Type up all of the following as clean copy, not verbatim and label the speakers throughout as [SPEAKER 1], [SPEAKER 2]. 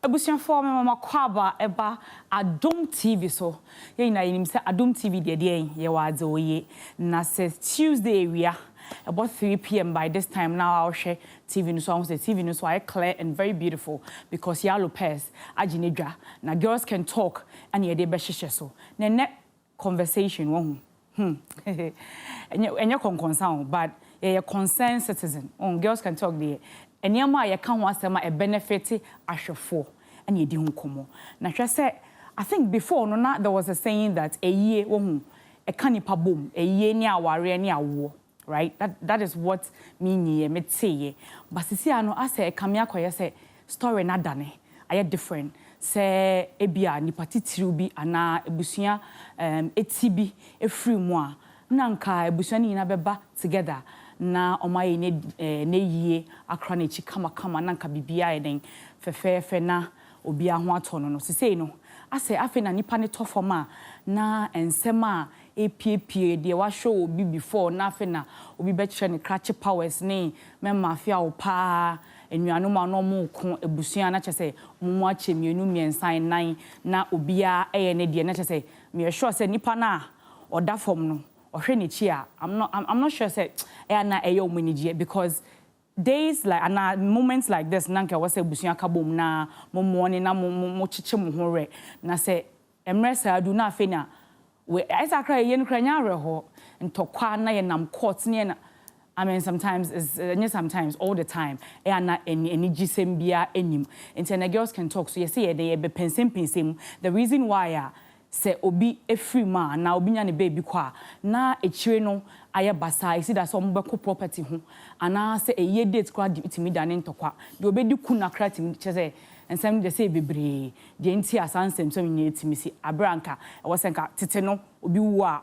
[SPEAKER 1] Ebusian for me mama kwaba eba Adom TV so. Ye na yinim se Adom TV de ye wadze oye. Na se Tuesday wia about 3 p.m. by this time now I'll share TV news. So I say TV news so I clear and very beautiful because ya Lopez ajinedwa. Na girls can talk and ye de be so. Ne conversation wo Enye concern but ye concerned citizen. Girls can talk there. And yama ye can want a benefit ashefo and ye di hunkomo. Na say I think before no there was a saying that a year a canipa boom, a year ni aware ni awo, right? That is what me me say. But see ano I say kamia koye say story na dane aye different. Say ebia ni patitiru bi ana ebusua etibi efri mu a na nka ebusua ni na beba together. Na omaye ne yie akra na chi kama na nka bibia eden fefefe na obia ho atono no sesei no ase afi na nipa ne tofoma na ensema epiepie de wa show obi before na afi na obi be kire ne crache powers ne me mafia opa enuanom ano mo ko ebusua na chese mo ache mienu miensan nan na obia eye ne de na chese me sure se nipa na oda fom no I'm not sure say na eyo munijie because days like and moments like this nanka was say busuya kabom na mo morning na mo chiche mo hore na say emresa adu na afena we isakra ye nkra nya reho ntokwa na ye nam court ne na I mean sometimes sometimes all the time na any gisem bia enim and the girls can talk so you say they be pensem the reason why say obi efri ma na obi nya ne baby kwa na echire no aye basa isi da so mbeko property ho ana say eye date kwa ditimi da ne ntokwa de obedi ku na kra timi chese ensem de say bebre de nti asansem so nya timi si abranka e wo senka tete no obi wu a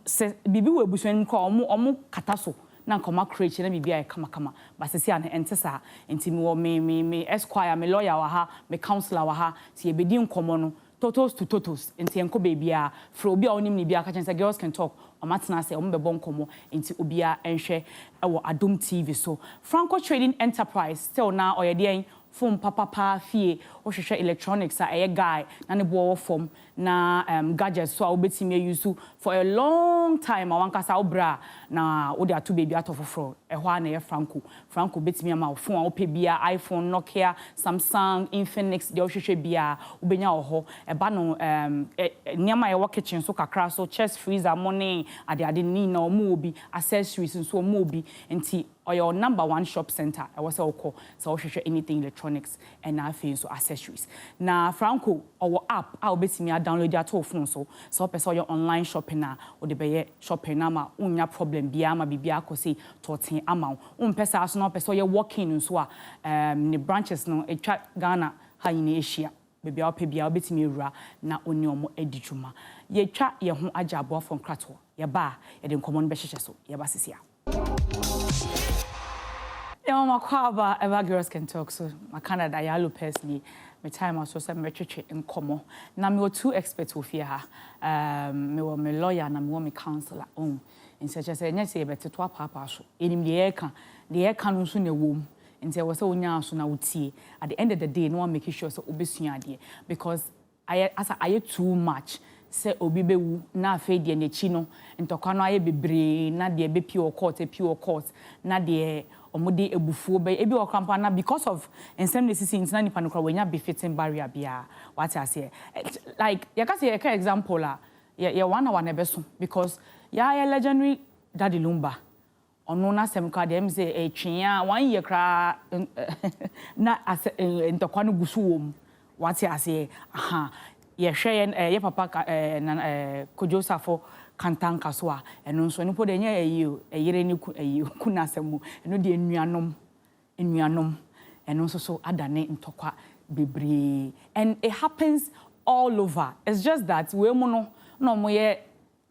[SPEAKER 1] se bibi wu ebusuan kwa omo kata so na nkoma create na bibia e kama basisi an entesa ntimi wo me esquire me lawyer wa ha me counselor wa ha ti ebedi nkomo no totos to totos enti enko bebia fro obi a onim ni bia ka chense girls can talk o matena say o mbebo nkomo enti obia enhwe ewo Adom TV so Franco Trading Enterprise still na oyede phone papa fie o hwehwe electronics a guy na ne bo form na gadgets so a obetimi use for a long time awankasa obra na wo de ato baby atofoforo ehwa na ye Franco betimi ama phone a ope bia iPhone Nokia Samsung Infinix de o hwehwe bia obenya ho eba no niam ye kitchen so kakra so chest freezer money ade ni na omo obi accessories so omo obi enti or your #1 shop center I was also so anything electronics and nothing so accessories na Franco our app I will be me download that to phone so person your online shopping na or the be shopping na ma unya problem bia ma bibia akosi totin ama pesa so no person your working so the branches no e twa Ghana ha yin Asia bibia ope bia obetimi ewura na oni omo edijuma ye twa ye ho agya from krato ye ba ye de nkomo no be hyehyɛ so ye ba sisia Mama kwaba ever girls can talk so my Canada ya Lopez ni my time also say me twetwe nkomo na me two experts of here me wo me lawyer na me wo me counselor in such as nya say beteto papa so enim de ye ka no so na wom nti we say onya so na utie at the end of the day no one make sure so obesua ade because I too much say obi bewu na afa de na chi no ntokwa no aye bebre na de be pure court na de omode ebufuo be ebi okrampa na because of ensem necessity intina nipa no kra wanya befitting barrier bia what I say like you can say a example la ya 1 hour na beso because ya legendary Daddy Lumba ono na sem kra dem say etwea 1 year kra na ntokwa no gusu wom what I say aha ye hwe ye papa Kojosafo kantanka so a eno nso nipo de nya eyire ni kunasemu eno de enuanom eno nso so adane ntokwa bebre and it happens all over. It's just that we no mo ye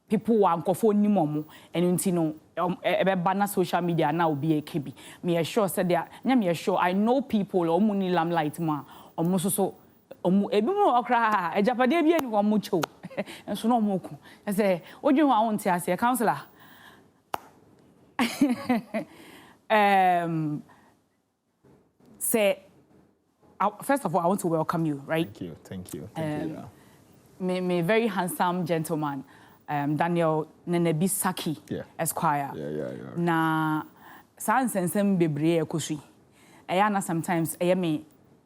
[SPEAKER 1] people wa nkofo nimomo eno nti no ebe na social media na obi ekebi me sure said there nya me sure I know people omu ni lamlight ma omu so omu ebi mu okra ejapade bi ani wo mu cho enso no mo ku say odwu ho awon ti ase counselor say first of all, I want to welcome you, right?
[SPEAKER 2] Thank you. Yeah.
[SPEAKER 1] Me very handsome gentleman, Daniel Nenebisaki, Esquire.
[SPEAKER 2] Yeah.
[SPEAKER 1] Na sensem bebre ekoshi. Ayana sometimes me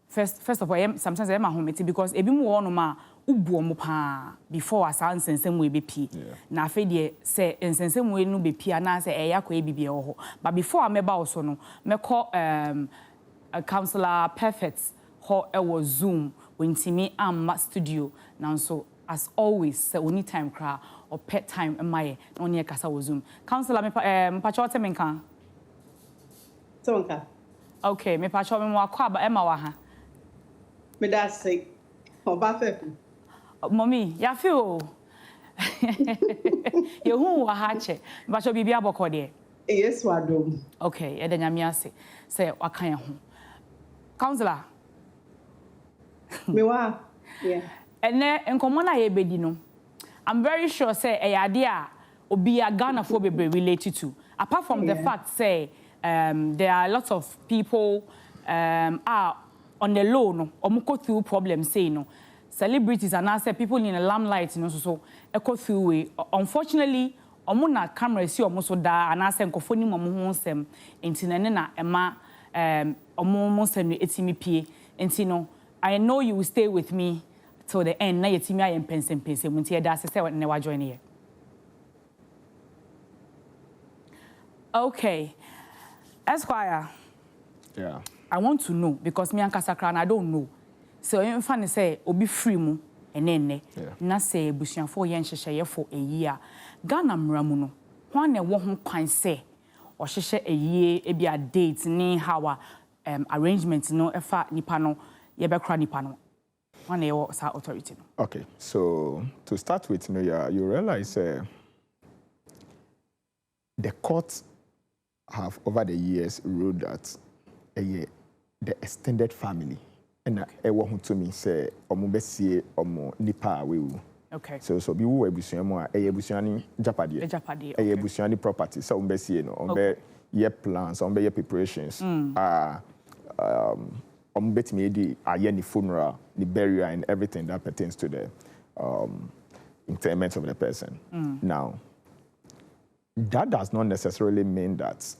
[SPEAKER 1] first of all sometimes I am home because ebi mu wo no ma ubu omo pa before sensem we bepi. Na afi de say sensem we no bepi ana say eya kwa bibia wo ho. But before I meba also no me call a counselor perfect ho e was Zoom when me am studio now so as always say only time cra or pet time my no near kasa was Zoom counselor me pacho te menka
[SPEAKER 3] tonka
[SPEAKER 1] okay me pacho me wakwa ba ema wa ha
[SPEAKER 3] me da say oba fe
[SPEAKER 1] mommy ya feel you hu wa ha che pacho bibia boko de
[SPEAKER 3] yes Adom
[SPEAKER 1] okay e da nyame ase say wakan ho counselor
[SPEAKER 3] me wa yeah
[SPEAKER 1] ene enkomo na ye bedi no I'm very sure say ade a obi a Ghana for be related to apart from the fact say there are lots of people are on the low no go through problems say no celebrities and I say people in the limelight no so go through way unfortunately na camera see so da and I say nkofo ni mo ho nsem enti na ema mo nsem etimi pie enti no I know you will stay with me till the end na yetimi ayen pensem munti e da se ne wa join here. Okay. Esquire.
[SPEAKER 2] Yeah.
[SPEAKER 1] I want to know because me and Kasakra and I don't know. So you fan say obi free mu enenne na say busuafo yen hyehye for a year. Ghana mramu no. Hwan na wo ho kwan say o hyehye a year e bia date ni how arrangement no efa nipa no ye be kra nipa no. Hwan na your authority no.
[SPEAKER 2] Okay. So to start with you realize the courts have over the years ruled that the extended family and ewo hu to me say omo besie omo nipa awewu.
[SPEAKER 1] Okay.
[SPEAKER 2] So bi wo ebusuan mu a ebusuani japade.
[SPEAKER 1] Japade.
[SPEAKER 2] Ebusuani property so omo besie no omo be ye plans omo be ye preparations. Omo betimi edi aye ni funeral, the burial and everything that pertains to the interment of the person. Now that does not necessarily mean that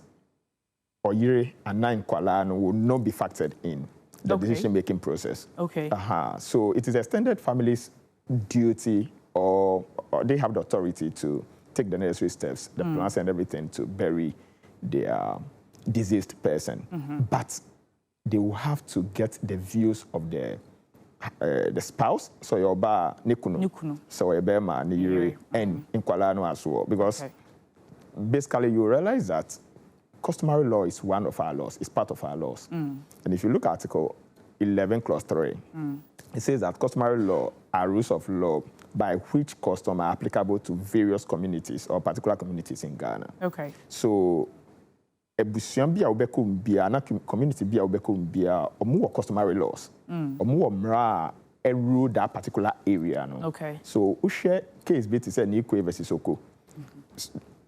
[SPEAKER 2] Oyire and Nine Kwalano will not be factored in the decision-making process.
[SPEAKER 1] Okay.
[SPEAKER 2] So it is extended family's duty or they have the authority to take the necessary steps, the plans and everything to bury their deceased person. But they will have to get the views of the spouse, so your ba nikuno, so your bema niyire and Nkwalano as well, because basically you realize that customary law is one of our laws, it's part of our laws. And if you look at Article 11, Clause 3, it says that customary law are rules of law by which customs are applicable to various communities or particular communities in Ghana.
[SPEAKER 1] Okay.
[SPEAKER 2] So, ebusuan bia obeko bia na community bia obeko bia omo customary laws. Omo mra a rule that particular area. No?
[SPEAKER 1] Okay.
[SPEAKER 2] So, ushe case bit is Nikwe versus Oko.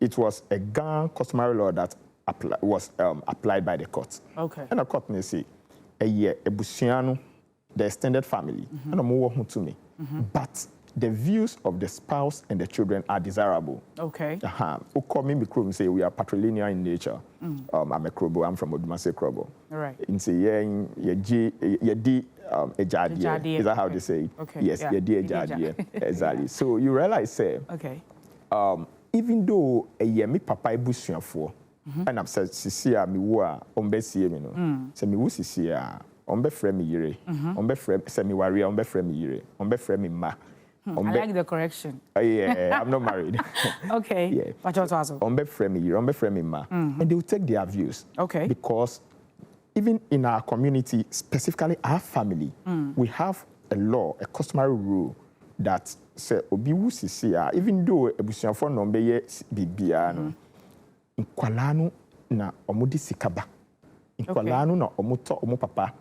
[SPEAKER 2] It was a Ghana customary law that was applied by the court. Okay. And the court may say, ebusuano, the extended family, and omo to me. But the views of the spouse and the children are desirable. Okay. Ukomi Mikrum say we are patrilineal in nature. I'm a Krobo, I'm from Odumase Krobo. Right. In say yedi ejadie. Is that how they say it? Okay. Yes, yedi ejadie. Exactly. So you realize say even though a yemi papa ebusuafo and I'm said sisia mi wo a ombesie mi no. Say mi wo sisia ombe frɛ me yire. Ombe frɛ sɛ mi ware ombe frɛ me yire. Ombe frɛ me ma.
[SPEAKER 1] I like the correction.
[SPEAKER 2] Yeah, I'm not married.
[SPEAKER 1] Okay.
[SPEAKER 2] Yeah.
[SPEAKER 1] But also.
[SPEAKER 2] Ombe frɛ me yire, ombe frɛ me ma. And they will take their views. Okay. Because even in our community, specifically our family, we have a law, a customary rule that say obi wu sisia even though ebusuafo no be ye bibia no. Nkwalano na omudi sikaba. Nkwalano na omuto omu papa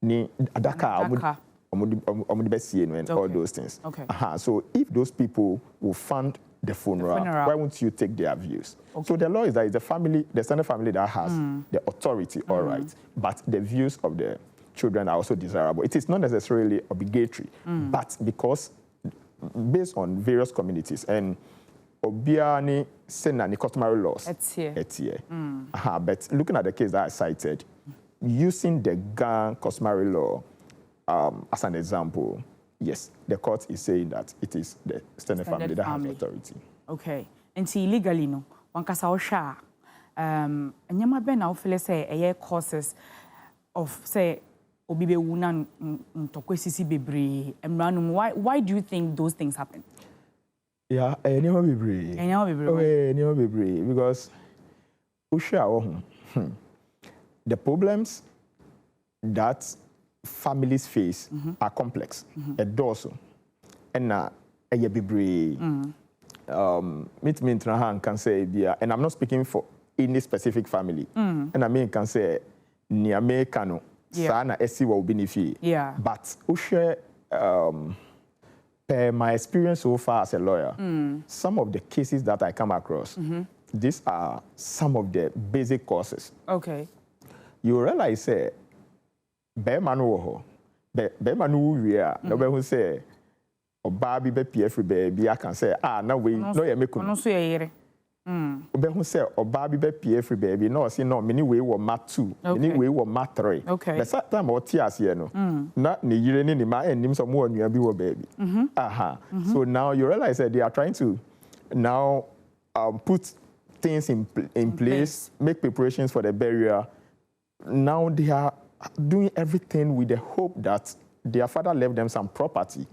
[SPEAKER 2] ni adaka omudi besie no and all those things. Okay. So if those people will fund the funeral, why won't you take their views? Okay. So the law is the family, the standard family that has the authority, all right, but the views of the children are also desirable. It is not necessarily obligatory, but because based on various communities and obiani senani customary laws. It's here. But looking at the case that I cited, using the Ghana customary law as an example, yes, the court is saying that it is the extended family that has authority. Okay.
[SPEAKER 1] And see, legally, no, one casa osha. Nyama ben now feel say a causes of say obibe wuna ntokwesisi bebre emranum. Why do you think those things happen?
[SPEAKER 2] Yeah, anyone be brave. Anyone be brave because the problems that families face are complex. A dorsal and a be brave. Meet me can say and I'm not speaking for any specific family. And I mean can say niame kano sana esi wa ubinifi.
[SPEAKER 1] Yeah.
[SPEAKER 2] But my experience so far as a lawyer, some of the cases that I come across, these are some of the basic causes.
[SPEAKER 1] Okay.
[SPEAKER 2] You realize, Be'manu who say, or Barbie be PF baby, I can say, no way, no, you make who say, or Barbie be PF baby, no, see, no, many way were mat 2, many way were mat 3.
[SPEAKER 1] Okay.
[SPEAKER 2] The second time or tears here, no, not ni you any my and names of more new baby. So now you realize that they are trying to now put things in place, make preparations for the burial. Now they are doing everything with the hope that their father left them some property.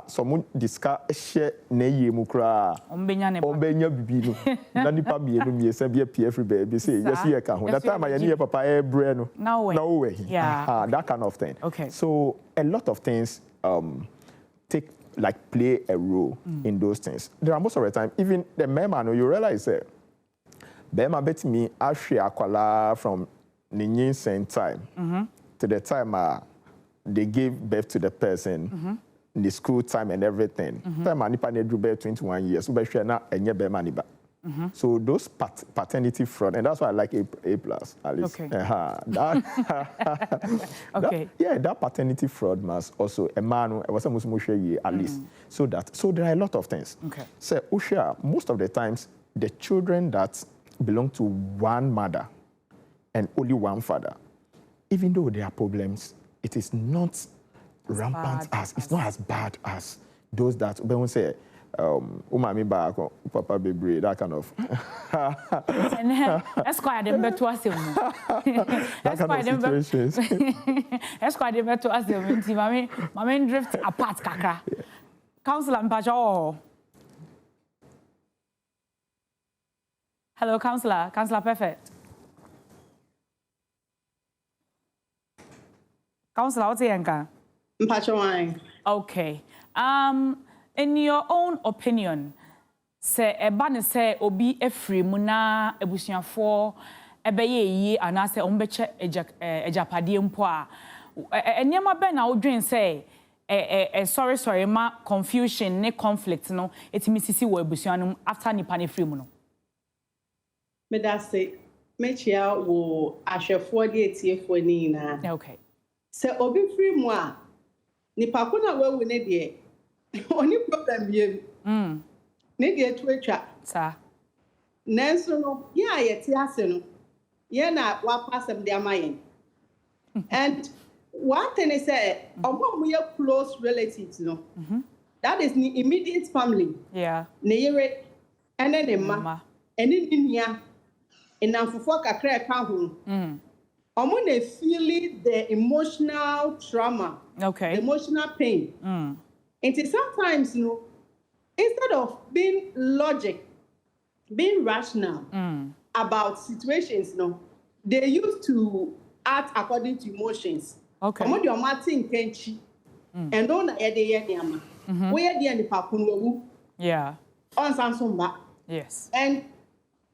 [SPEAKER 2] Someone discuss share neye mukra. Ombenya bibi no. Na nipa mienu miesa be PF baby say yes you can. That time I need papa breno.
[SPEAKER 1] No way. Yeah.
[SPEAKER 2] That kind of thing.
[SPEAKER 1] Okay.
[SPEAKER 2] So a lot of things play a role in those things. There are most of the time even the mema you realize Bema bet me actually akwala from the same time to the time they gave birth to the person, the school time and everything. Time nipa ne drew birth 21 years. So those paternity fraud, and that's why I like A plus at least.
[SPEAKER 1] Okay.
[SPEAKER 2] That paternity fraud must also a man was at least. So there are a lot of things.
[SPEAKER 1] Okay.
[SPEAKER 2] So Usha, most of the times the children that belong to one mother and only one father, even though there are problems, it is not rampant as it's not as bad as those that when say umami back papa baby that kind of
[SPEAKER 1] that's quite them better us
[SPEAKER 2] that's quite them situations.
[SPEAKER 1] That's quite them better us mami drift apart kakra. Councillor Mpacho. Hello, Councillor Perfect. Councillor, what's your
[SPEAKER 3] Mpacho.
[SPEAKER 1] Okay. In your own opinion, say eba say obi efri mu na ebusuafo ebeye yi anase ombeche ejapade mpo a enema be na odwen say sorry ma confusion ne conflict no etimi sisi wo ebusuanum after nipa ne free mu no.
[SPEAKER 3] Me da say mechia wo ahwefo de etiefo ni na.
[SPEAKER 1] Okay.
[SPEAKER 3] Se obi free mu a nipa ko na wawu ne de oni problem yem. Ne de tu atwa.
[SPEAKER 1] Sa.
[SPEAKER 3] Nanso no ya yeti ase no. Ye na wa pasem de amayen. And one thing is omo we are close relatives no. That is the immediate family.
[SPEAKER 1] Yeah.
[SPEAKER 3] Ne yere ene ne ma. Ene ni nia. Enamfofo kakra ka ho. Omo na feel the emotional trauma.
[SPEAKER 1] Okay.
[SPEAKER 3] The emotional pain. And sometimes, you know, instead of being being rational about situations, you know, they used to act according to emotions.
[SPEAKER 1] Okay.
[SPEAKER 3] Omo di omo think kenchi. And don't where the papunwu.
[SPEAKER 1] Yeah.
[SPEAKER 3] On Samsung.
[SPEAKER 1] Yes.
[SPEAKER 3] And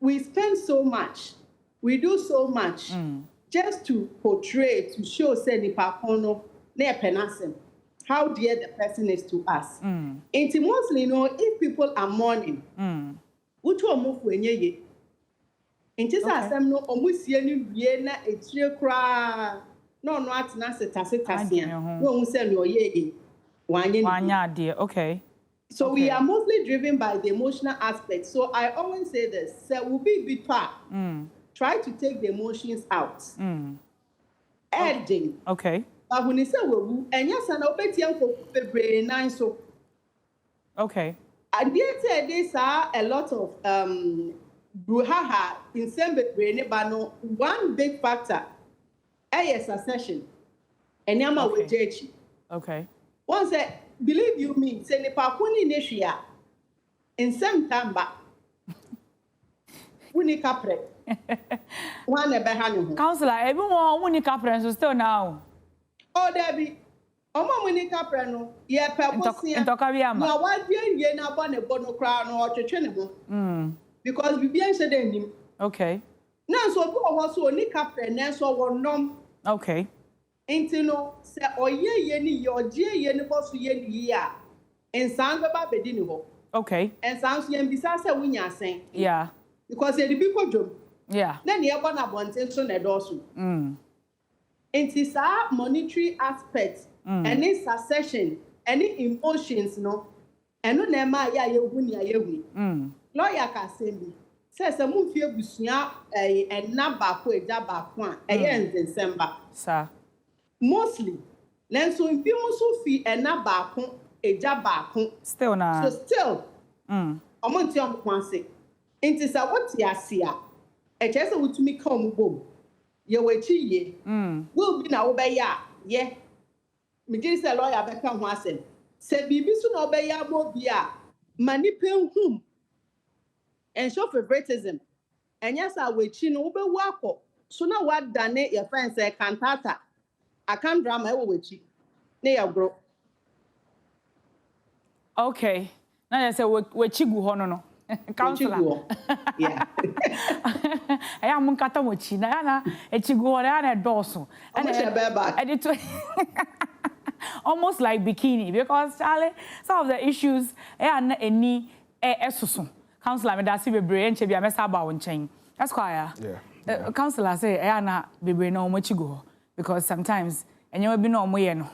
[SPEAKER 3] we spend so much. We do so much just to portray, to show say ni papono ne penasem. How dear the person is to us. And mostly, you know, if people are mourning, which one move when ye? And just as I'm no almost any na etrie cry. no atena setase no hu say no ye wanye
[SPEAKER 1] dear. Okay.
[SPEAKER 3] So we are mostly driven by the emotional aspect. So I always say this, so we'll be part. Try to take the emotions out. Adding.
[SPEAKER 1] Okay.
[SPEAKER 3] But when you say we and yes, and obetian for brain nine so.
[SPEAKER 1] Okay.
[SPEAKER 3] And yet these are a lot of bruhaha in some brain, but no one big factor. A succession. And yama with JH.
[SPEAKER 1] Okay.
[SPEAKER 3] One said, believe you me, say nipa kuni neshia in some tamba. Wuni kapre. One ebe hanu.
[SPEAKER 1] Counselor, everyone wuni kapre so still now.
[SPEAKER 3] Oh, Debbie. Oma wuni kapre no. Ye pe bosia. Na wadie ye na bo ne bono kra no otwetwe ne ho. Because bibia nse dey nim.
[SPEAKER 1] Okay.
[SPEAKER 3] Na so bi wo so oni kapre na so wo nom.
[SPEAKER 1] Okay.
[SPEAKER 3] Inti no se oye ye ni ye oje ye ni bosu ye ni ya. Ensan beba bedi ni ho.
[SPEAKER 1] Okay.
[SPEAKER 3] Ensan so ye mbisa se wunya asen.
[SPEAKER 1] Yeah.
[SPEAKER 3] Because ye di bi kodwom.
[SPEAKER 1] Yeah.
[SPEAKER 3] Na ne ebo na bonten so na dosu. Inti sa monetary aspect, any succession, any emotions no. Eno na ma ya ye hu ni ya hu. Lawyer ka sembi. Se mu fie busua enna ba ko eja ba ko a eye en December.
[SPEAKER 1] Sir.
[SPEAKER 3] Mostly, lenso mfimu so fi enna ba ko eja ba ko.
[SPEAKER 1] Still na.
[SPEAKER 3] So still. Omo nti om kwanse. Inti sa what ya sia. E chese wutumi ka omo bom. Ye wechi ye. Will be na wo be ya. Ye. Me ji se lawyer be ka ho asem. Se bibi so na obe ya mo bi a mani penhum. And show favoritism. And yes, I will chin over work. So now what done it your friends say cantata. I can't drama I will cheat. Near grow.
[SPEAKER 1] Okay. Now I say we chigu hono no. Counselor.
[SPEAKER 3] Yeah.
[SPEAKER 1] I am kata mo chi na e chigu hono na doso.
[SPEAKER 3] And
[SPEAKER 1] it almost like bikini because Charlie some of the issues and any esusun. Counselor, me dasi bebre enche bia mesa ba won chen. That's why counselor say na bebre na omo chigo because sometimes enye bi na omo ye no.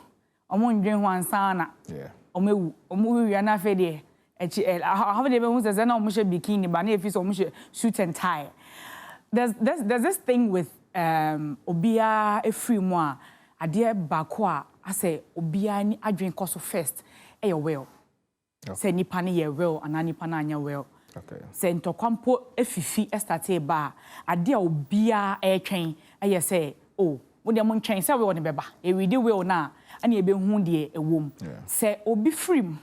[SPEAKER 1] Omo ndwen ho ansa na. Yeah. Omo wi na fe de how they be who say na omo she bikini ba na efi so omo she suit and tie. There's this thing with obia efri mu a ade ba ko a say obia ni adwen koso first e well. Say nipa ni ye well and nipa na anya well. Okay. Say ntokwampo efifi estarte ba ade a obia etwen eye say oh wo de mo ntwen say we won beba e read well na ana e be hu de ewom say obi frim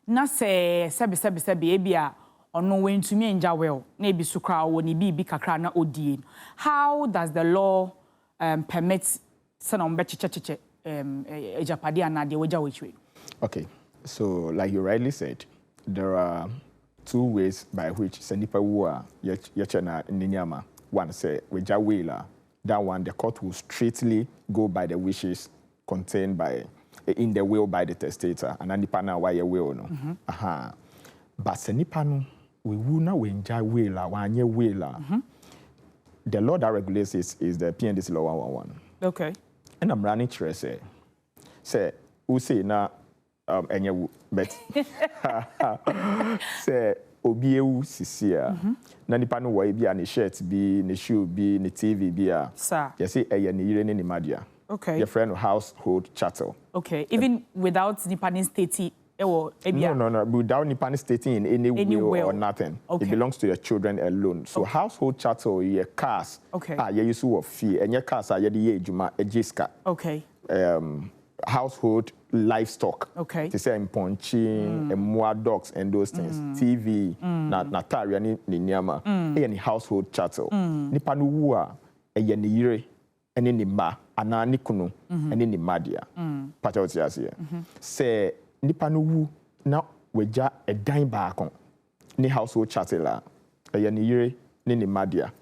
[SPEAKER 1] na say sebe e bia ono wentumi enja well na e bi sukra wo ni bi kakra na odie. How does the law permit someone be chiche ejapade ana de woja wechwe? Okay.
[SPEAKER 2] So, like you rightly said, there are two ways by which Senipa Wua Yachana Ninyama. One say Weja Wela. That one the court will strictly go by the wishes contained by in the will by the testator. And Anipana why a will no. But Senipano we will not Wenja Wela, Wanye Wela. The law that regulates this is the PNDC law 111.
[SPEAKER 1] Okay.
[SPEAKER 2] And I'm running to say who say now enye but say obiewu sisia na nipa no wo bia ne shirt bi ne shoe bi ne TV bi a
[SPEAKER 1] sir
[SPEAKER 2] you say eye ne yire ne ne madia.
[SPEAKER 1] Okay.
[SPEAKER 2] Your friend household chattel.
[SPEAKER 1] Okay. Even without nipa state no,
[SPEAKER 2] without nipa stating in any will or nothing. Okay. It belongs to your children alone. So household chattel your cars. Okay. You use of fee and your cars are ye ejuma ejiska. Okay. Household livestock. Okay. To say ponchi, more dogs and those things. TV, nataria ni nyama. Any household chattel. Nipa no wua eye ni yire ene ni ma ana ni kunu ene ni madia. Pacha what you say. Say nipa no wu na weja edan baako ni household chattel a eye ni yire ni madia.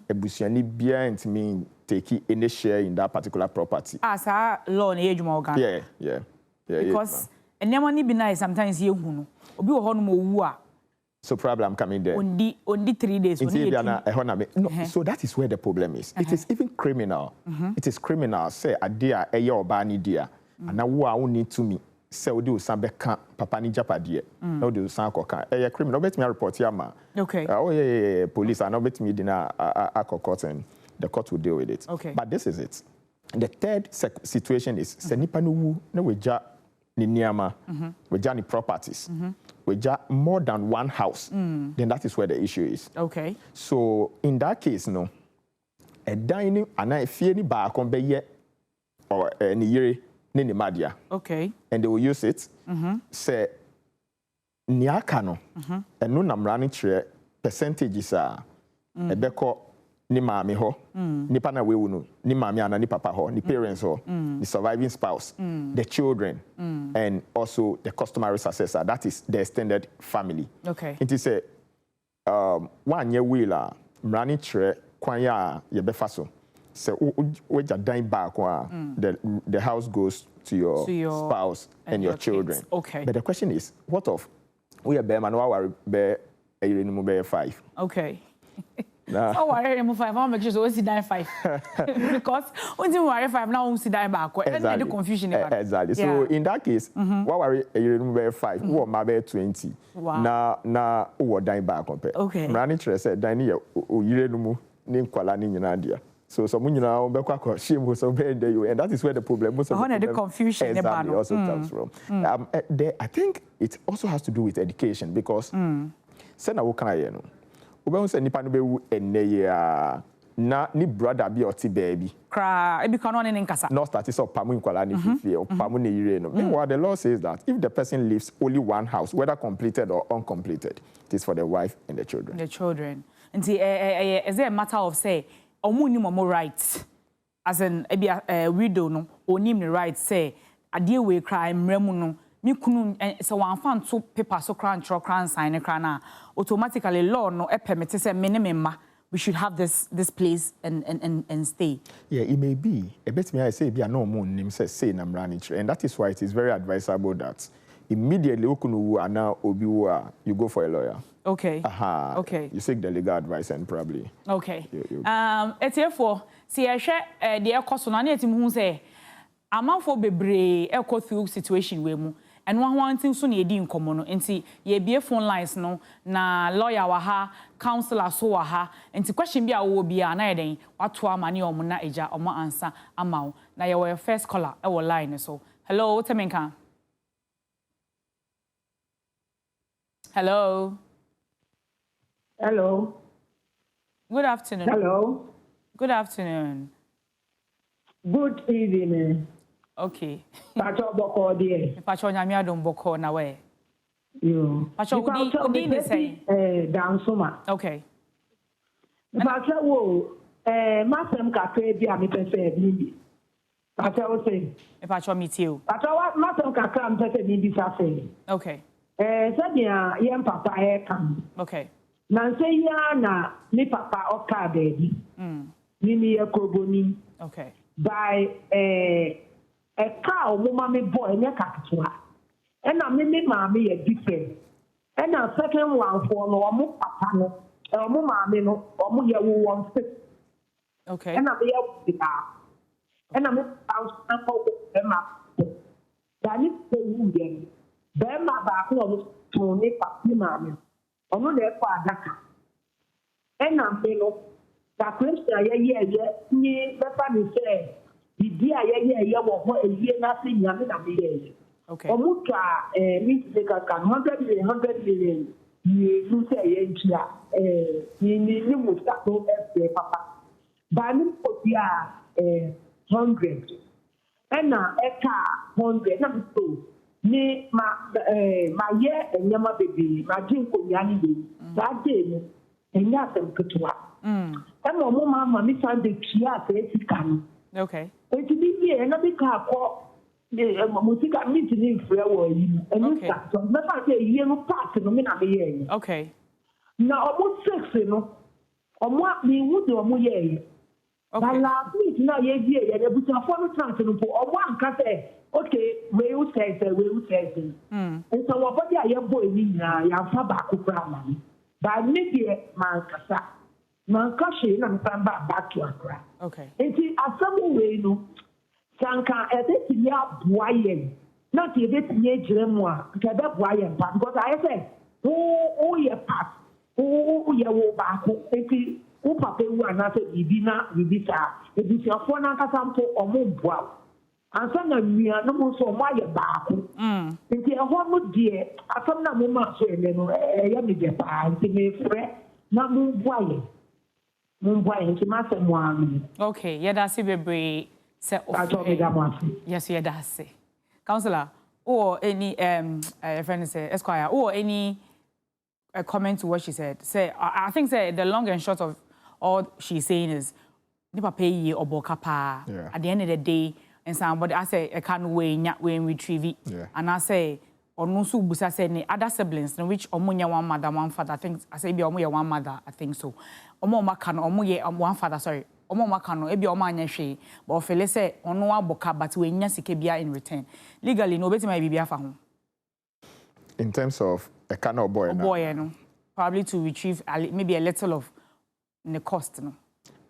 [SPEAKER 2] Ebusuani bia ntimi take any share in that particular property. As a law na ejuma organ. Yeah.
[SPEAKER 1] Because and money be nice sometimes ye hu no. Obi wo ho no mo wu a
[SPEAKER 2] So problem coming there.
[SPEAKER 1] Only 3 days.
[SPEAKER 2] No, so that is where the problem is. It is even criminal. It is criminal. Say a dear, a year bani dear, and now who need to me. Say we do some beka papa ni japadie. No do some koka. A criminal. Bet me report yama.
[SPEAKER 1] Okay.
[SPEAKER 2] Oh yeah, police. I know bet me dinner a court and the court will deal with it.
[SPEAKER 1] Okay.
[SPEAKER 2] But this is it. The third situation is se nipa no wu na we ja ni niama, we ja ni properties. We just more than one house, then that is where the issue is.
[SPEAKER 1] Okay.
[SPEAKER 2] So in that case, no, a dining and I fear any bar on be or any year ni madia.
[SPEAKER 1] Okay.
[SPEAKER 2] And they will use it. Say niakano, and no namrani tre percentages are a beko ni mami ho, ni pana we unu, ni mami ana ni papa ho, ni parents ho, the surviving spouse, the children, and also the customary successor. That is the extended family.
[SPEAKER 1] Okay.
[SPEAKER 2] It is a 1 year wheeler, mrani tre kwanya ye befaso. So we just dying back the house goes to your spouse and your children.
[SPEAKER 1] Kids. Okay.
[SPEAKER 2] But the question is, what of we are bear man who bear a 5?
[SPEAKER 1] Okay. Oh, I remove 5. I'll make sure we see down 5 because when you worry 5 now, we see down back. Exactly. The confusion.
[SPEAKER 2] Exactly. Yeah. So in that case, what worry you remove 5? Who are my 20?
[SPEAKER 1] Wow.
[SPEAKER 2] Na who are dying back?
[SPEAKER 1] Okay.
[SPEAKER 2] Rani said, "Dying here, you remove name Kuala Nadia." So someone you know shame was so bad there, and that is where the problem. Most of
[SPEAKER 1] the confusion
[SPEAKER 2] exactly also comes from. I think it also has to do with education because send a can no. Ube say nipa no be wu enne ya na ni brother bi oti baby.
[SPEAKER 1] Cry, e be kan on in nkasa.
[SPEAKER 2] No start is up pamu nkwala ni fifie, pamu ne yire no. Meanwhile, the law says that if the person lives only one house, whether completed or uncompleted, it is for the wife and the children.
[SPEAKER 1] The children. And see, is there a matter of say, omu ni mo rights, as in a widow no, oni ni rights say, adie we cry mremu no. Me kunu so one fan to paper so cran sign crana automatically law no permit say minimum we should have this place and stay. Yeah,
[SPEAKER 2] it may be. A bit me I say be a no moon name say na running, and that is why it is very advisable that immediately okunu ana obiwa you go for a lawyer.
[SPEAKER 1] Okay.
[SPEAKER 2] Okay. You seek the legal advice and probably.
[SPEAKER 1] Okay. It's here for see I share the cost on any team who say amanfo bebre go through situation we mu and one thing so na edi nkomo no enti ye bie phone lines no na lawyer wa ha counselor so wa ha enti question bi a wo bia na yeden wato amane omo na eja omo answer amawo na ye we first caller e wo line so hello temenka hello good afternoon.
[SPEAKER 4] Hello.
[SPEAKER 1] Good afternoon.
[SPEAKER 4] Good evening.
[SPEAKER 1] Okay.
[SPEAKER 4] Pacho boko die.
[SPEAKER 1] Pacho nyame Adom boko na we.
[SPEAKER 4] Yo.
[SPEAKER 1] Pacho udi dey say.
[SPEAKER 4] Dansoma.
[SPEAKER 1] Okay.
[SPEAKER 4] Pacho wo masem kakra bi a me pese bi. Pacho wo say.
[SPEAKER 1] Pacho meet you.
[SPEAKER 4] Pacho wa masem kakra me pese bi sa say.
[SPEAKER 1] Okay.
[SPEAKER 4] Se dia yem papa kam.
[SPEAKER 1] Okay.
[SPEAKER 4] Na say ya na ni papa o ka baby. Ni ye koboni.
[SPEAKER 1] Okay.
[SPEAKER 4] By a cow, mommy boy, and a capital. And I mean, mammy, a different. And a second one for no more papa, or more mammy, or more you want fit.
[SPEAKER 1] Okay.
[SPEAKER 4] And I be up with her. And I'm out them up. That is the wound. Then my back was to me, papi, mammy. Or no, their father. And I'm below. That question, ye, better say, the dear, ye, what a year nothing, nothing. Okay. Omuka, Mr. Can 100 million, you say, you must start to have papa. But you 100. And now, a car, 100, not so. Me, my year and Yama baby, my drink for Yanni, that day, and nothing to what. And no mama, me found the Kia,
[SPEAKER 1] okay.
[SPEAKER 4] It be here, and I be car the music meeting in Freeway, and you start. So, never say, you know, pass in a minute.
[SPEAKER 1] Okay.
[SPEAKER 4] Now, almost 6, you know, or what me would do a moye. But last week, now, yeah, but a phone transfer for one cafe. Okay, we will say. And so, what are you going now? You have Fabaku Brahman. By midday, Mancasa. Mancashi, and back to Accra.
[SPEAKER 1] Okay.
[SPEAKER 4] And see, as some way, no, Sanka, as if you are Boyan, not if it's near Jeremua, because that's why I'm back. Because I said, oh, yeah, pass, oh, yeah, back, and o papa wu anase bibina bibisa ebusiafo na nkasa mpo omoboa ansa na nwia no mo so mo aye baako nti eho no de asam na mo ma so ele no ya me de pa nti me frɛ na mo boaye nti ma se mo anu.
[SPEAKER 1] Okay, yeah, that's bebre se yes, yeah, that's it. Counselor, or any friend say Esquire, or any a comment to what she said. Say I think say the long and short of all she's saying is nipa pay ye or bokapa at the end of the day and somebody I say I can't we retrieve it and I say or no so busa say ni other siblings in which omunya one mother one father I think I say be omunya one mother I think so omo maka no omuye one father sorry omo maka no e be omo anya hwe but feel say ono aboka but we nya sike bia in return legally no betima bibia fa ho
[SPEAKER 2] in terms of a kind of boy
[SPEAKER 1] no probably to retrieve maybe a little of the cost, no.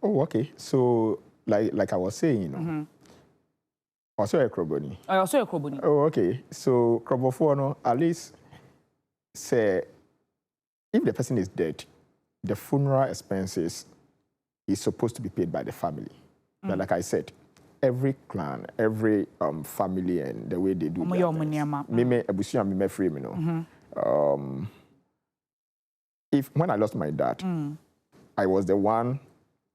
[SPEAKER 2] Oh, okay. So, like I was saying, you know, also a croboni.
[SPEAKER 1] Also a croboni.
[SPEAKER 2] Oh, okay. So, crobofo, no, at least say if the person is dead, the funeral expenses is supposed to be paid by the family. But like I said, every clan, every family, and the way they do that. Free, you know. When I lost my dad. I was the one,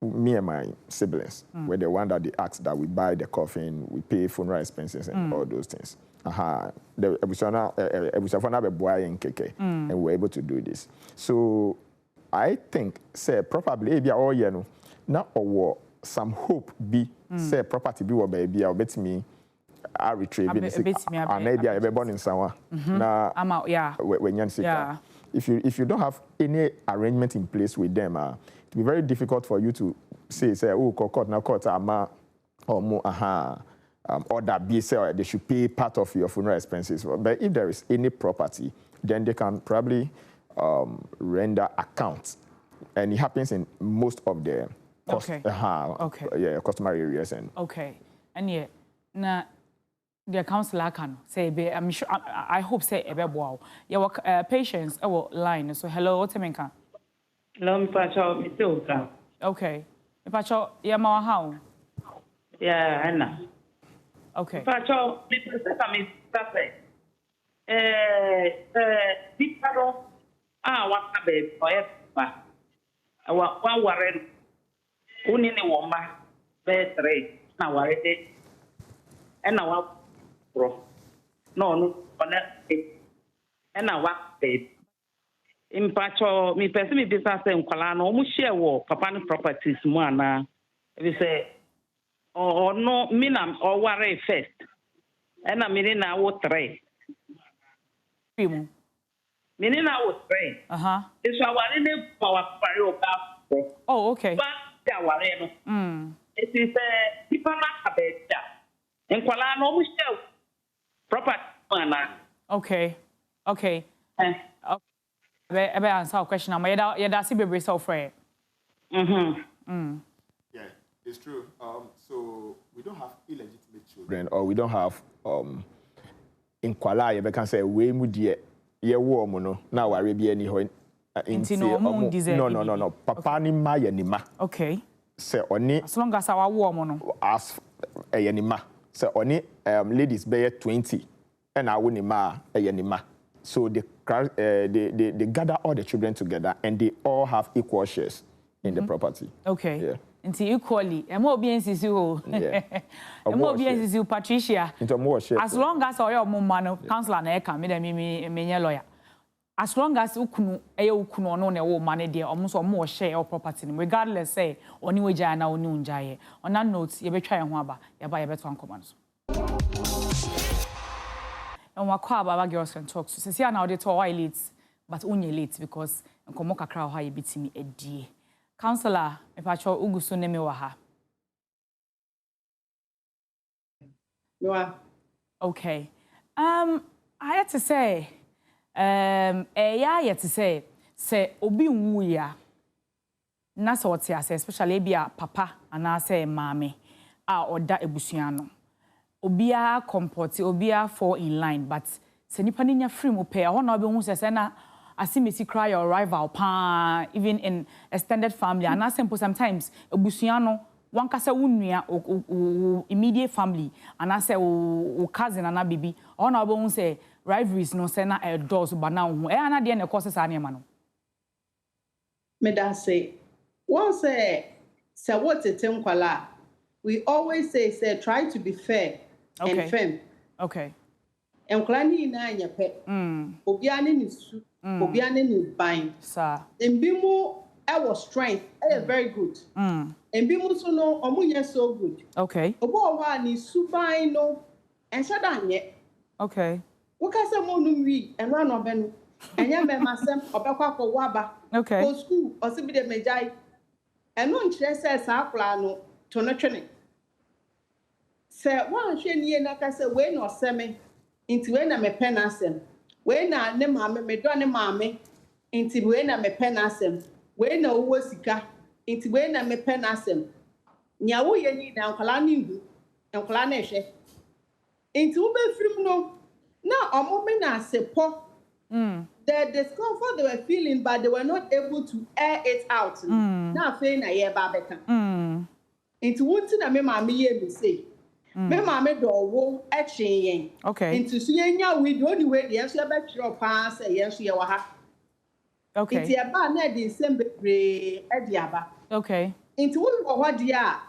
[SPEAKER 2] me and my siblings were the one that they asked that we buy the coffin, we pay funeral expenses and all those things. The Ebusafana boy in KK, and we were able to do this. So I think, say, probably be all you know, now or some hope be say property be or baby or bet me. I retrieve it. And maybe I be born in Sawa. Now
[SPEAKER 1] I'm out, yeah.
[SPEAKER 2] When you're if you don't have any arrangement in place with them, it will be very difficult for you to say oh, court now court ama or more or that be say they should pay part of your funeral expenses. But if there is any property, then they can probably render accounts, and it happens in most of the customary areas and
[SPEAKER 1] and now. The counselor can say, I'm sure, I hope say a wow. Your patients, line. So, hello, what's your name?
[SPEAKER 5] Hello, Mr.
[SPEAKER 1] Okay. Pacho, Yama, how?
[SPEAKER 5] Yeah, Anna.
[SPEAKER 1] Okay.
[SPEAKER 5] Pacho, Mr. what a baby, one warren, only a woman, bed rate, now worried, and now. No, and I work paid. In Pacho, me person business and Colano, almost share war, papa properties, one. We say, or no, minam or worry first. And I mean, I would trade. Meaning, I would trade. It's our in power for
[SPEAKER 1] oh, okay.
[SPEAKER 5] But there were it is a people not a bed. And Colano, almost share. Proper
[SPEAKER 1] okay. Okay. I answer a question. That's a baby so free.
[SPEAKER 2] Yeah, it's true. So we don't have illegitimate children, or we don't have in Kuala. You can say we mudie ye woman now worry be any ho. No. Papa ni ma ye ni ma.
[SPEAKER 1] Okay.
[SPEAKER 2] Say oni.
[SPEAKER 1] As long as our woman
[SPEAKER 2] as ye ni ma. So only ladies bear 20 and I win ma a so they gather all the children together and they all have equal shares in the property.
[SPEAKER 1] Okay.
[SPEAKER 2] Yeah.
[SPEAKER 1] Until equally. And more BNCC. Yeah. And more BNCC Patricia.
[SPEAKER 2] Into more shares.
[SPEAKER 1] As long as our mom counselor na eka me lawyer. As long as ukunu no na wo money there almost more share or property regardless say oni weja na oni unjaye on that note ye betwa ye ho aba ye ba ye beto ankoman so and wakwa baba girls can talk so see now they to why late but only late because nkomo kakra ho ye bitimi edie counselor me pacho uguso ne me wa ha Okay. I had to say, I had to say, obi nwuya. Na so what say, especially bia papa and I say mommy, oda ebusuano. Obia comport, obia fall in line, but se nipa ni nya free mo pay. I wanna be hu say na asimesi cry your rival pa even in extended family and simple sometimes ebusuano one kasa wunua immediate family and I say o cousin and baby I wanna be hu say rivalries no say na doors ba na hu ana de na cause sa na no
[SPEAKER 3] me da say one say what it kwala we always say try to be fair and firm.
[SPEAKER 1] Okay.
[SPEAKER 3] Enklani na anya pe. Obiane ni su. Obiane ni ban.
[SPEAKER 1] Sir.
[SPEAKER 3] Embimu was strength. Very good. Embimu so no omunye so good.
[SPEAKER 1] Okay.
[SPEAKER 3] Obo wa ni su ban no enshada anye.
[SPEAKER 1] Okay.
[SPEAKER 3] Wokasa mo nu wi enra no be no. Enya me masem obekwa ko waba.
[SPEAKER 1] Okay.
[SPEAKER 3] Go school osibi de mejai. Eno nkyere se sa akla no to no twene. Se wan hwe nie na ka se we no seme. Inti we na me pen asem. We na ne maame me do ne maame. Inti we na me pen asem. We na owo sika. Inti we na me pen asem. Nya wo ye ni na nkwala ni hu. Nkwala na hwe. Inti wo be firim no na omo me na asepo. The discomfort they were feeling but they were not able to air it out. Na fe na ye ba beka. Inti wonti na me maame ye me say. Me maame do wo etchen yen.
[SPEAKER 1] Okay.
[SPEAKER 3] Into so yenya we the only way the enso be twerɛ pa say yenso ye wa ha.
[SPEAKER 1] Okay.
[SPEAKER 3] Into e ba na de nsem bebre e de aba.
[SPEAKER 1] Okay.
[SPEAKER 3] Into wo wo hɔ de a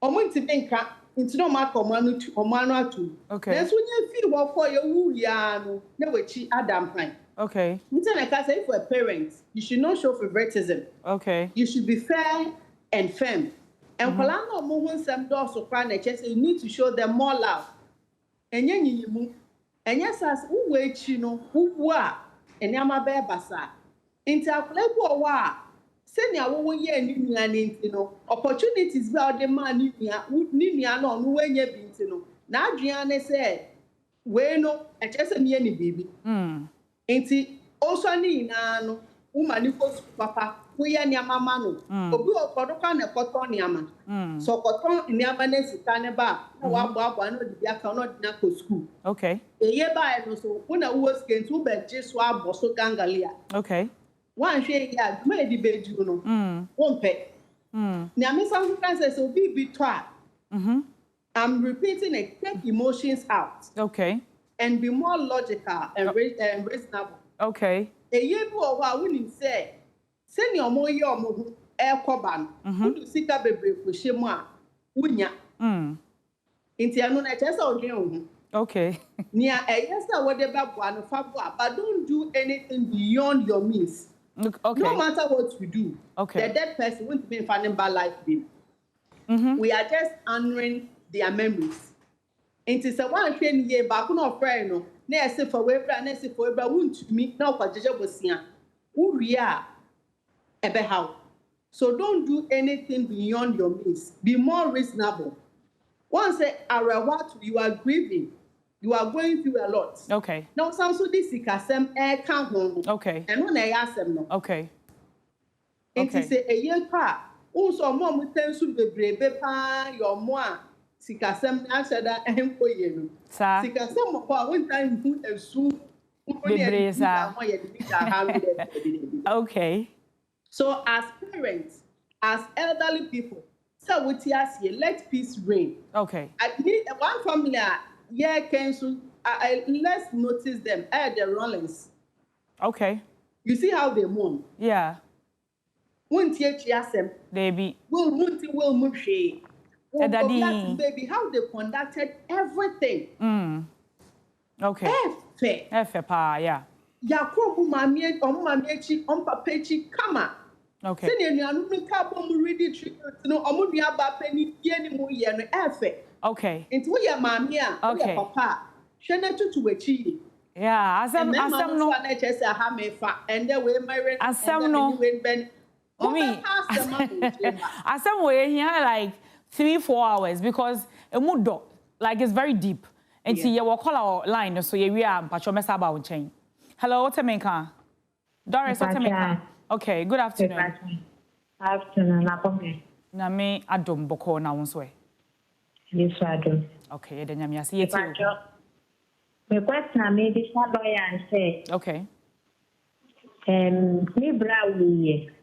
[SPEAKER 3] omo nti benka into no ma komanu atu.
[SPEAKER 1] Okay.
[SPEAKER 3] Then so nya fi wo kɔ ye wu ya no na wachi Adam plan.
[SPEAKER 1] Okay.
[SPEAKER 3] Into na ka say for a parent you should not show favoritism.
[SPEAKER 1] Okay.
[SPEAKER 3] You should be fair and firm. And kwala mo hu nsem do so kwa na che say you need to show them more love. Enye nyiyimu. Enye sas wo echi no wo a eniama be basa. Inti akwala bu owa a senia wo ye ni nua ni nti no opportunities be o de man ni nua no no wenye bi nti no. Na adwea ne say we no eche say me ni bibi. Inti also ni na no woman ni ko papa we ya niama ma no obi okodoka na koton niama so koton niama na sika ne ba na wa boabo na odi aka na odi na ko school.
[SPEAKER 1] Okay.
[SPEAKER 3] Eye ba no so una wo skent wo be jesu aboso gangalia.
[SPEAKER 1] Okay.
[SPEAKER 3] Wan hwe ya duma edi beju no won pe niama some friends obi bi to a I'm repeating it, take emotions out.
[SPEAKER 1] Okay.
[SPEAKER 3] And be more logical and reasonable.
[SPEAKER 1] Okay.
[SPEAKER 3] Eye bu o wa woni say seni omo ye omo hu ekoba no udu sika bebre ko hyemu a wunya nti anu na chese odwen ohu.
[SPEAKER 1] Okay.
[SPEAKER 3] Nia eyesa wode babo no fa bo but don't do anything beyond your means.
[SPEAKER 1] Okay.
[SPEAKER 3] No matter what you do.
[SPEAKER 1] Okay.
[SPEAKER 3] The dead person won't be finding bad life baby. We are just honoring their memories. Nti se wan hwe ni ye ba ko no friend no na ese for we bra na ese for we bra wuntumi na okwajeje bosia uri a ebe how. So don't do anything beyond your means. Be more reasonable. Once what you are grieving, you are going through a lot.
[SPEAKER 1] Okay.
[SPEAKER 3] Now some so this ikasem can home.
[SPEAKER 1] Okay.
[SPEAKER 3] And when I ask them no.
[SPEAKER 1] Okay.
[SPEAKER 3] It is a year pa. Also mom tensu bebrebe pa your moi sikasem na shada enko ye no.
[SPEAKER 1] Sa.
[SPEAKER 3] Sikasem mo pa one time hu esu.
[SPEAKER 1] Bebre sa. Okay.
[SPEAKER 3] So as parents, as elderly people, so with us here, let peace reign.
[SPEAKER 1] Okay.
[SPEAKER 3] At least one family, yeah, cancel. Let's notice them. The Rollins.
[SPEAKER 1] Okay.
[SPEAKER 3] You see how they mourn.
[SPEAKER 1] Yeah.
[SPEAKER 3] Won't you hear them?
[SPEAKER 1] Baby.
[SPEAKER 3] Will move
[SPEAKER 1] Daddy.
[SPEAKER 3] Baby, how they conducted everything.
[SPEAKER 1] Okay. Efe pa, yeah.
[SPEAKER 3] Yakro mumami echi papa echi kama.
[SPEAKER 1] Okay.
[SPEAKER 3] Senior nuanu mi ka bo mu ready tribute no omu nua ba pani die ni mu ye no efe.
[SPEAKER 1] Okay.
[SPEAKER 3] Nti wo ye maami a wo ye papa hwe na tutu echi.
[SPEAKER 1] Yeah, asem no
[SPEAKER 3] na chese ha me fa and then we marry
[SPEAKER 1] asem no Mommy, asem we here like 3-4 hours because emudo like it's very deep. And see, you will call our line, so we are Pacho Mesaba chain. Hello, what's a Doris, what's a okay, good afternoon.
[SPEAKER 6] Afternoon,
[SPEAKER 1] na me Adom boko na wonswe.
[SPEAKER 6] Yes, Adom.
[SPEAKER 1] Okay, then you see it.
[SPEAKER 6] My question I made this lawyer and say,
[SPEAKER 1] okay.
[SPEAKER 6] Me bra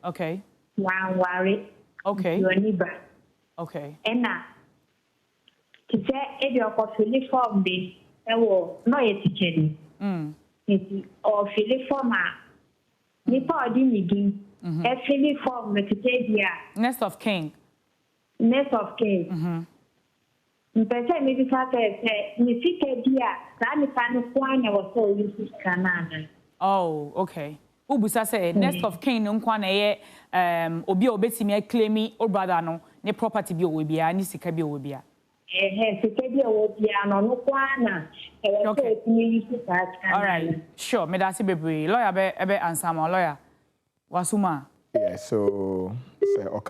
[SPEAKER 1] okay.
[SPEAKER 6] One worry.
[SPEAKER 1] Okay.
[SPEAKER 6] Your neighbor.
[SPEAKER 1] Okay.
[SPEAKER 6] And now, to say if you're fully formed, I will no teaching. Or fully form. Nipa didn't begin. A fully form to say
[SPEAKER 1] Nest of King.
[SPEAKER 6] Nest of King. Mpɛsɛ maybe say me fike dia saa nipa no kwan na wɔ sɛ use Canada.
[SPEAKER 1] Oh, okay. Ubusa say Nest of King no kwan na ye obi a obetimi claim o brother no ne property bi o we bia ne sika bi o we bia.
[SPEAKER 6] Sika bi o we bia no no kwan na e wɔ sɛ etimi use Canada.
[SPEAKER 1] All right. Sure, me that bebre. Lawyer be answer my lawyer. Wasuma.
[SPEAKER 2] Yeah, so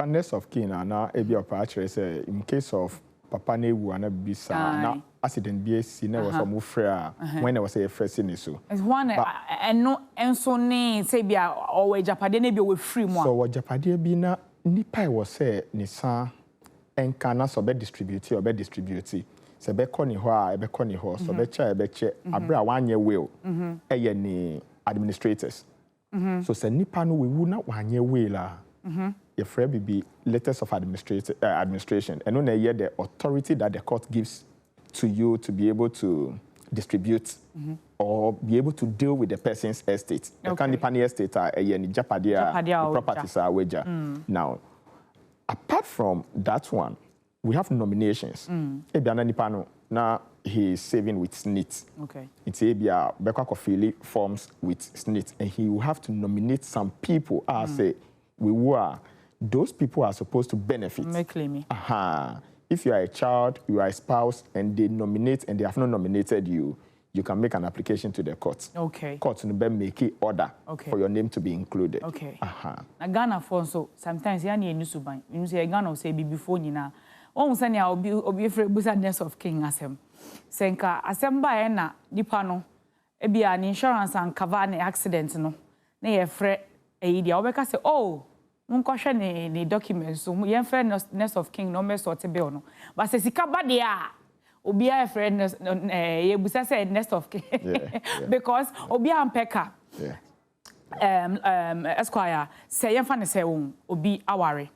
[SPEAKER 2] Nest of King na e bi opa say in case of Papa ne wu ana bisa na accident bi esi na was omo frɛ when there was a first in so
[SPEAKER 1] it's one no enso ne say bia o japade na bi o free mu
[SPEAKER 2] so japade bi na nipa was say ne sa enka na so be distribute se be kɔ ne hɔ a be kɔ ne hɔ so be che abra wanye will eye ni administrators so se nipa no we wu na wanye will la your friend be letters of administration and when you the authority that the court gives to you to be able to distribute or be able to deal with the person's estate. The candy estate are any properties are wager. Now, apart from that one, we have nominations. Now he is saving with SNIT.
[SPEAKER 1] Okay.
[SPEAKER 2] It's a Beka forms with SNIT, and he will have to nominate some people. I say we were. Those people are supposed to benefit. If you are a child, you are a spouse, and they nominate and they have not nominated you, you can make an application to the court.
[SPEAKER 1] Okay.
[SPEAKER 2] Court will make an order for your name to be included.
[SPEAKER 1] Okay. Na Ghana for so sometimes you need to buy. You say Ghana will say before you na. One say ya obi free business of King asem. Senka asem ba na nipa no ebi an insurance and cover an accident no. Na ye free e dia obeka say oh Munkosha ni documents so yen friend Nest of King no me sort bill no but se sika ba de a obi a friend ye busa say Nest of King because obi ampeka Esquire say yen fa ne say obi aware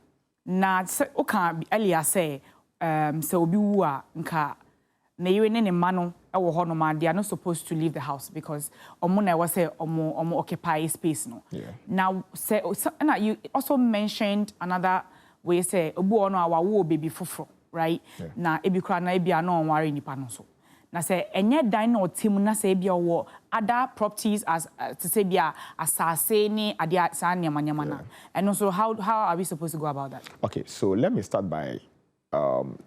[SPEAKER 1] na o kan earlier say say obi wu a nka na yewe ne ma no ewo ho no ma they are not supposed to leave the house because omo na was say omo occupy space no. Now say and you also mentioned another way say obu ono awawo baby foforo right na ebi kra na ebi ano onware nipa no so na say enye dan na otim na say ebi owo other properties as to say bia asase ni adia san nyama na and also how are we supposed to go about that?
[SPEAKER 2] Okay, so let me start by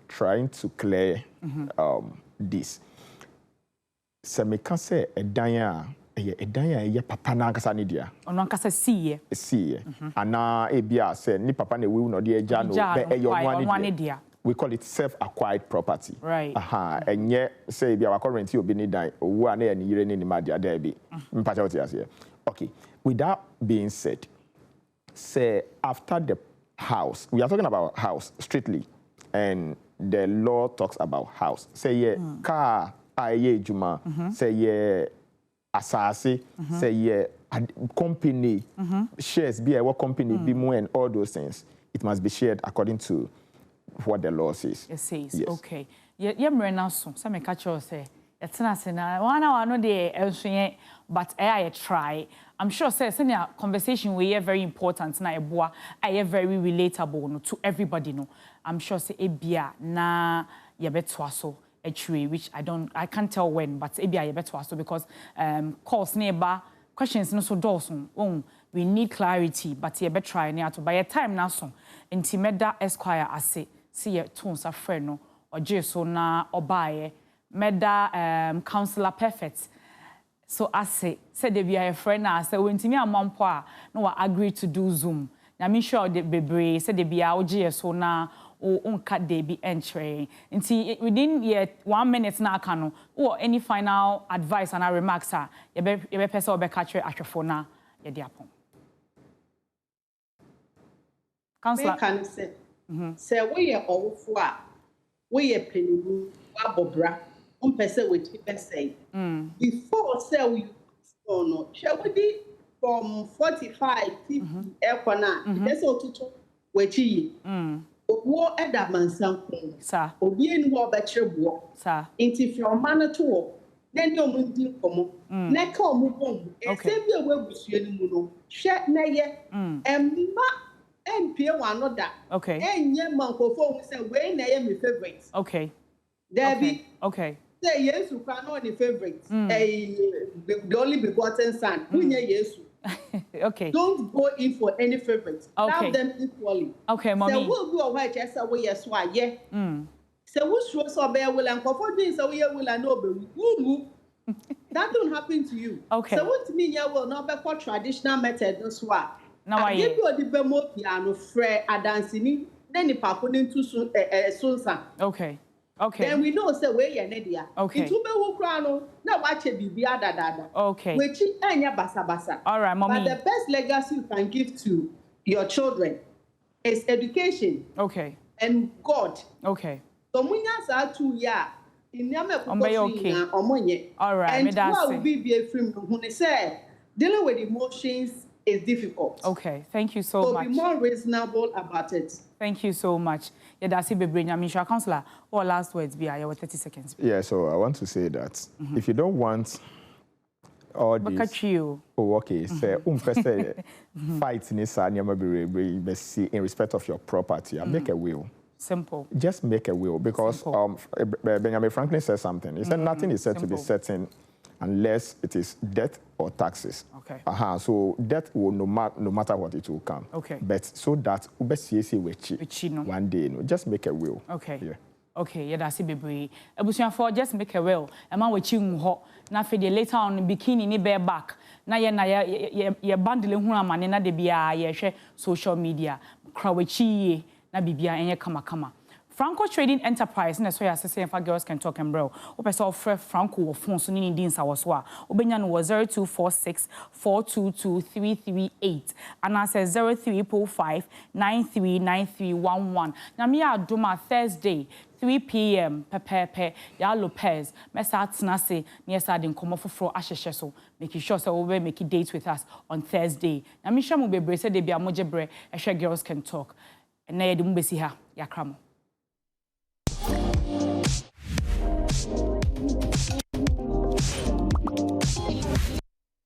[SPEAKER 2] trying to clear this. Se me kan say edan a ye papa na nkasa ne dia.
[SPEAKER 1] Ono nkasa see. Ana e bia say ni papa na we no de agya no be eyo dia. We call it self-acquired property. Right.
[SPEAKER 2] Enye say bia wa current obi ni dan owu a na ye ni yire ni ma dia da bi. Mpacha what you okay, with that being said, say after the house, we are talking about house strictly, and the law talks about house. Say yeah, car, aye juma. Say yeah, asase. Say yeah, company shares. Be what company be more and all those things. It must be shared according to what the law says.
[SPEAKER 1] It says yes. Okay. Yeah, now so. Some catch you say. It's not saying one hour no day but I try. I'm sure say senior conversation we are very important na eboa I very relatable no to everybody no. I'm sure say ebia na ye betwa so actually which I can't tell when but ebia ye betwa so because calls neighbor questions no so dosun we need clarity but ye be try na to by your time na so intimeda Esquire ase see ye tons a friend no oje so na obaye meda counselor perfect so I say they be a friend now say when timi amampo a no agree to do Zoom na me sure the bebre say they be a oje so na unka debi entry. Nti within 1 minute na aka no, or any final advice and remarks are ye person obe catch ahwefo na ye di apon. Counselor
[SPEAKER 3] can say say we are awful we are penny abobra person with people say before say we no shall we be from 45 50 ekwana person otutu wechi owo edaman sanko
[SPEAKER 1] sir
[SPEAKER 3] obi enu ho be kyerebo
[SPEAKER 1] sir
[SPEAKER 3] inti from man to then you mundi komo na ka omubom e se bi ewe busue ni mu no hwe na ye emma MP one another.
[SPEAKER 1] Okay.
[SPEAKER 3] Enye mankofo say we na ye my favorite.
[SPEAKER 1] Okay.
[SPEAKER 3] Debbie.
[SPEAKER 1] Okay.
[SPEAKER 3] Say yes, you can know the favorite. The only begotten son. Unye Yesu.
[SPEAKER 1] Okay.
[SPEAKER 3] Don't go in for any favorite.
[SPEAKER 1] Okay.
[SPEAKER 3] Love them equally.
[SPEAKER 1] Okay, mommy.
[SPEAKER 3] Say we'll go away just say we yes why yeah. Say we show so be will and comfort doing so we will and no be. That don't happen to you.
[SPEAKER 1] Okay.
[SPEAKER 3] So what me ya will not be for traditional method no swa.
[SPEAKER 1] Now I
[SPEAKER 3] give you the bemo piano fre adansini then the papa into sunsa.
[SPEAKER 1] Okay. Okay.
[SPEAKER 3] Then we know say we ye nedia.
[SPEAKER 1] Okay.
[SPEAKER 3] Itu be wo kra no na wache bibia dada.
[SPEAKER 1] Okay.
[SPEAKER 3] Wechi enya basa basa.
[SPEAKER 1] All right, mommy.
[SPEAKER 3] But the best legacy you can give to your children is education.
[SPEAKER 1] Okay.
[SPEAKER 3] And God.
[SPEAKER 1] Okay.
[SPEAKER 3] So munya sa 2 year inyame
[SPEAKER 1] okay.
[SPEAKER 3] na omonye.
[SPEAKER 1] All right,
[SPEAKER 3] and
[SPEAKER 1] me that's
[SPEAKER 3] what will be a film when they say dealing with emotions is difficult.
[SPEAKER 1] Okay, thank you so much.
[SPEAKER 3] So be more reasonable about it.
[SPEAKER 1] Thank you so much. Yeah, that's it, Bebrenya. Counselor, or last words be I 30 seconds.
[SPEAKER 2] Yeah, so I want to say that if you don't want all these okay, say fight in this in respect of your property, make a will.
[SPEAKER 1] Simple.
[SPEAKER 2] Just make a will because Benjamin Franklin said something. He said nothing is said to be certain unless it is death or taxes.
[SPEAKER 1] Okay.
[SPEAKER 2] So death will no matter what it will come.
[SPEAKER 1] Okay.
[SPEAKER 2] But so that one day, just make a will.
[SPEAKER 1] Okay.
[SPEAKER 2] Yeah.
[SPEAKER 1] Okay, yeah, that's it, baby. For just make a will. And man, we ho. Na for the later on bikini ni bear back. Na ye bundle who am na de bia ye share social media. Krawechi na bibia enye kama. Franco Trading Enterprise na so ya sese for girls can talk and bro. Opese ofre Franco wo phone so ni din sa wo so a. Obenya no 0246 422 338 and I say 0345 939311. Na me Adom Thursday 3 p.m. Pepe ya Lopez mesa atena se na yesa de nkomo foforo ahyehye so making sure so we make a date with us on Thursday. Na me hwa mo bebre se de bia mojebre ehwe girls can talk. Na ye de mo besi ha yakramo.